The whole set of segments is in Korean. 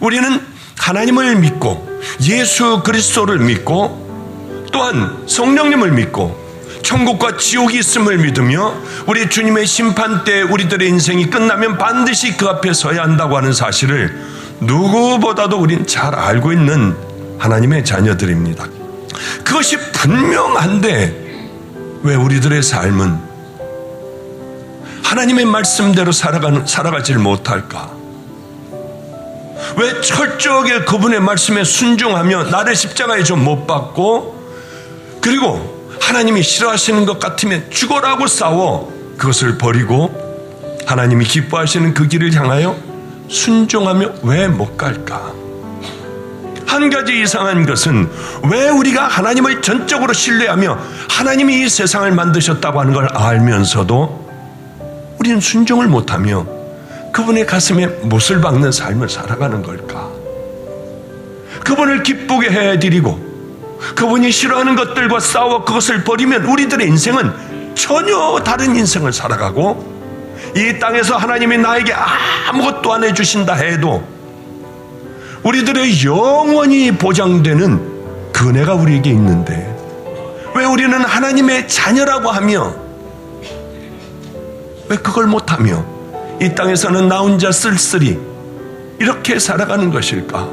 우리는 하나님을 믿고 예수 그리스도를 믿고 또한 성령님을 믿고 천국과 지옥이 있음을 믿으며 우리 주님의 심판 때 우리들의 인생이 끝나면 반드시 그 앞에 서야 한다고 하는 사실을 누구보다도 우린 잘 알고 있는 하나님의 자녀들입니다. 그것이 분명한데 왜 우리들의 삶은 하나님의 말씀대로 살아가질 못할까? 왜 철저하게 그분의 말씀에 순종하며 나를 십자가에 좀 못 박고 그리고 하나님이 싫어하시는 것 같으면 죽어라고 싸워 그것을 버리고 하나님이 기뻐하시는 그 길을 향하여 순종하며 왜 못 갈까? 한 가지 이상한 것은 왜 우리가 하나님을 전적으로 신뢰하며 하나님이 이 세상을 만드셨다고 하는 걸 알면서도 우리는 순종을 못하며 그분의 가슴에 못을 박는 삶을 살아가는 걸까? 그분을 기쁘게 해드리고 그분이 싫어하는 것들과 싸워 그것을 버리면 우리들의 인생은 전혀 다른 인생을 살아가고 이 땅에서 하나님이 나에게 아무것도 안 해주신다 해도 우리들의 영원히 보장되는 그네가 우리에게 있는데 왜 우리는 하나님의 자녀라고 하며 왜 그걸 못하며 이 땅에서는 나 혼자 쓸쓸히 이렇게 살아가는 것일까?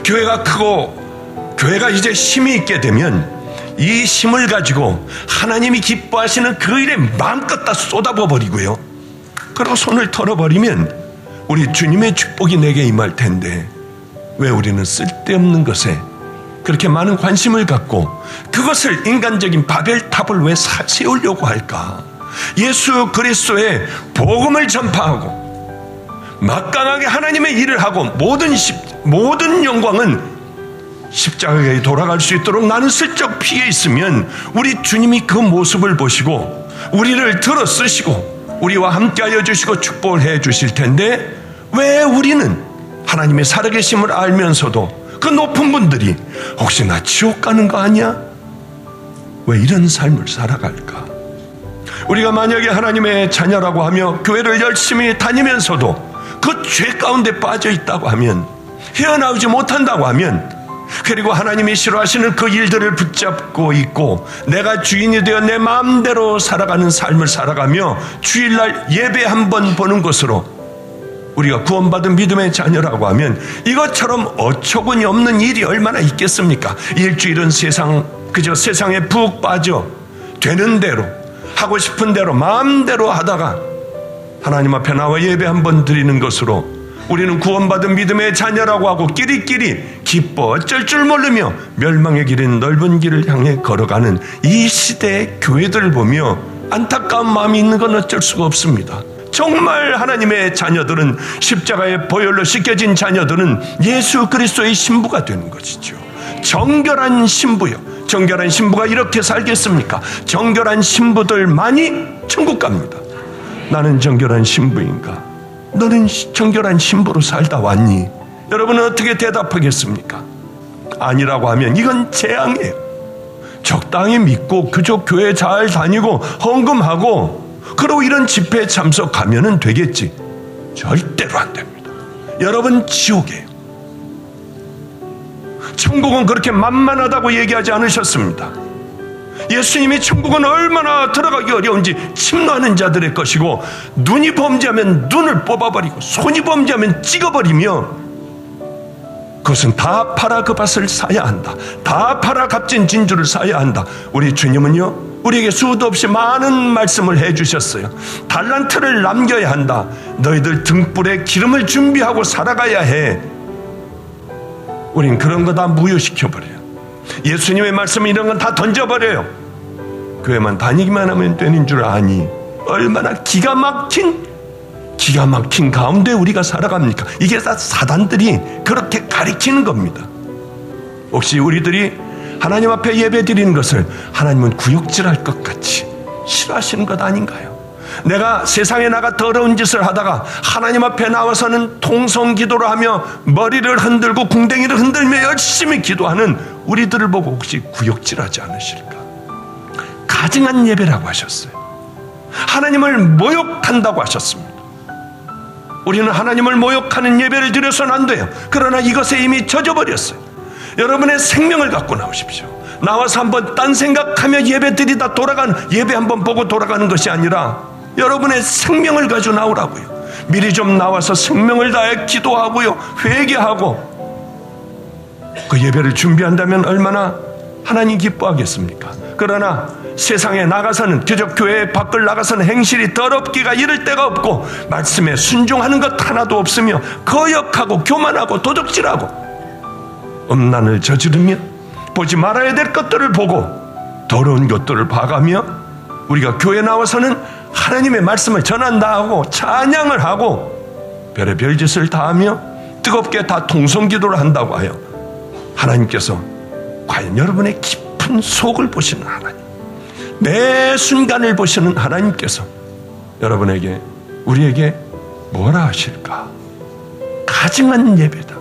교회가 크고 교회가 이제 힘이 있게 되면 이 힘을 가지고 하나님이 기뻐하시는 그 일에 마음껏 다 쏟아부어 버리고요. 그리고 손을 털어버리면 우리 주님의 축복이 내게 임할 텐데 왜 우리는 쓸데없는 것에 그렇게 많은 관심을 갖고 그것을 인간적인 바벨탑을 왜 세우려고 할까? 예수 그리스도의 복음을 전파하고 막강하게 하나님의 일을 하고 모든 영광은 십자가에 돌아갈 수 있도록 나는 슬쩍 피해 있으면 우리 주님이 그 모습을 보시고 우리를 들어 쓰시고 우리와 함께하여 주시고 축복을 해 주실 텐데 왜 우리는 하나님의 살아계심을 알면서도 그 높은 분들이 혹시 나 지옥 가는 거 아니야? 왜 이런 삶을 살아갈까? 우리가 만약에 하나님의 자녀라고 하며 교회를 열심히 다니면서도 그 죄 가운데 빠져 있다고 하면 헤어나오지 못한다고 하면 그리고 하나님이 싫어하시는 그 일들을 붙잡고 있고 내가 주인이 되어 내 마음대로 살아가는 삶을 살아가며 주일날 예배 한번 보는 것으로 우리가 구원받은 믿음의 자녀라고 하면 이것처럼 어처구니 없는 일이 얼마나 있겠습니까? 일주일은 그저 세상에 푹 빠져 되는 대로 하고 싶은 대로 마음대로 하다가 하나님 앞에 나와 예배 한번 드리는 것으로 우리는 구원받은 믿음의 자녀라고 하고 끼리끼리 기뻐 어쩔 줄 모르며 멸망의 길인 넓은 길을 향해 걸어가는 이 시대의 교회들을 보며 안타까운 마음이 있는 건 어쩔 수가 없습니다. 정말 하나님의 자녀들은 십자가의 보혈로 씻겨진 자녀들은 예수 그리스도의 신부가 되는 것이죠. 정결한 신부요. 정결한 신부가 이렇게 살겠습니까? 정결한 신부들만이 천국 갑니다. 나는 정결한 신부인가? 너는 정결한 신부로 살다 왔니? 여러분은 어떻게 대답하겠습니까? 아니라고 하면 이건 재앙이에요. 적당히 믿고 그저 교회 잘 다니고 헌금하고 그리고 이런 집회에 참석하면 되겠지. 절대로 안 됩니다. 여러분 지옥이에요. 천국은 그렇게 만만하다고 얘기하지 않으셨습니다. 예수님이 천국은 얼마나 들어가기 어려운지 침노하는 자들의 것이고 눈이 범죄하면 눈을 뽑아버리고 손이 범죄하면 찍어버리며 그것은 다 팔아 그 밭을 사야 한다. 다 팔아 값진 진주를 사야 한다. 우리 주님은요 우리에게 수도 없이 많은 말씀을 해주셨어요. 달란트를 남겨야 한다. 너희들 등불에 기름을 준비하고 살아가야 해. 우린 그런 거 다 무효시켜버려요. 예수님의 말씀 이런 건 다 던져버려요. 교회만 다니기만 하면 되는 줄 아니 얼마나 기가 막힌 가운데 우리가 살아갑니까? 이게 다 사단들이 그렇게 가리키는 겁니다. 혹시 우리들이 하나님 앞에 예배 드리는 것을 하나님은 구역질할 것 같이 싫어하시는 것 아닌가요? 내가 세상에 나가 더러운 짓을 하다가 하나님 앞에 나와서는 통성기도를 하며 머리를 흔들고 궁뎅이를 흔들며 열심히 기도하는 우리들을 보고 혹시 구역질하지 않으실까? 가증한 예배라고 하셨어요. 하나님을 모욕한다고 하셨습니다. 우리는 하나님을 모욕하는 예배를 드려서는 안 돼요. 그러나 이것에 이미 젖어버렸어요. 여러분의 생명을 갖고 나오십시오. 나와서 한번 딴 생각하며 예배 드리다 돌아가는, 예배 한번 보고 돌아가는 것이 아니라 여러분의 생명을 가지고 나오라고요. 미리 좀 나와서 생명을 다해 기도하고요, 회개하고 그 예배를 준비한다면 얼마나 하나님 기뻐하겠습니까? 그러나 세상에 나가서는, 그저 교회 밖을 나가서는 행실이 더럽기가 이를 데가 없고 말씀에 순종하는 것 하나도 없으며 거역하고 교만하고 도적질하고 음란을 저지르며 보지 말아야 될 것들을 보고 더러운 것들을 봐가며 우리가 교회 나와서는 하나님의 말씀을 전한다 하고 찬양을 하고 별의별 짓을 다 하며 뜨겁게 다 통성기도를 한다고 하여 하나님께서 과연 여러분의 깊은 속을 보시는 하나님, 매 순간을 보시는 하나님께서 여러분에게, 우리에게 뭐라 하실까? 가증한 예배다.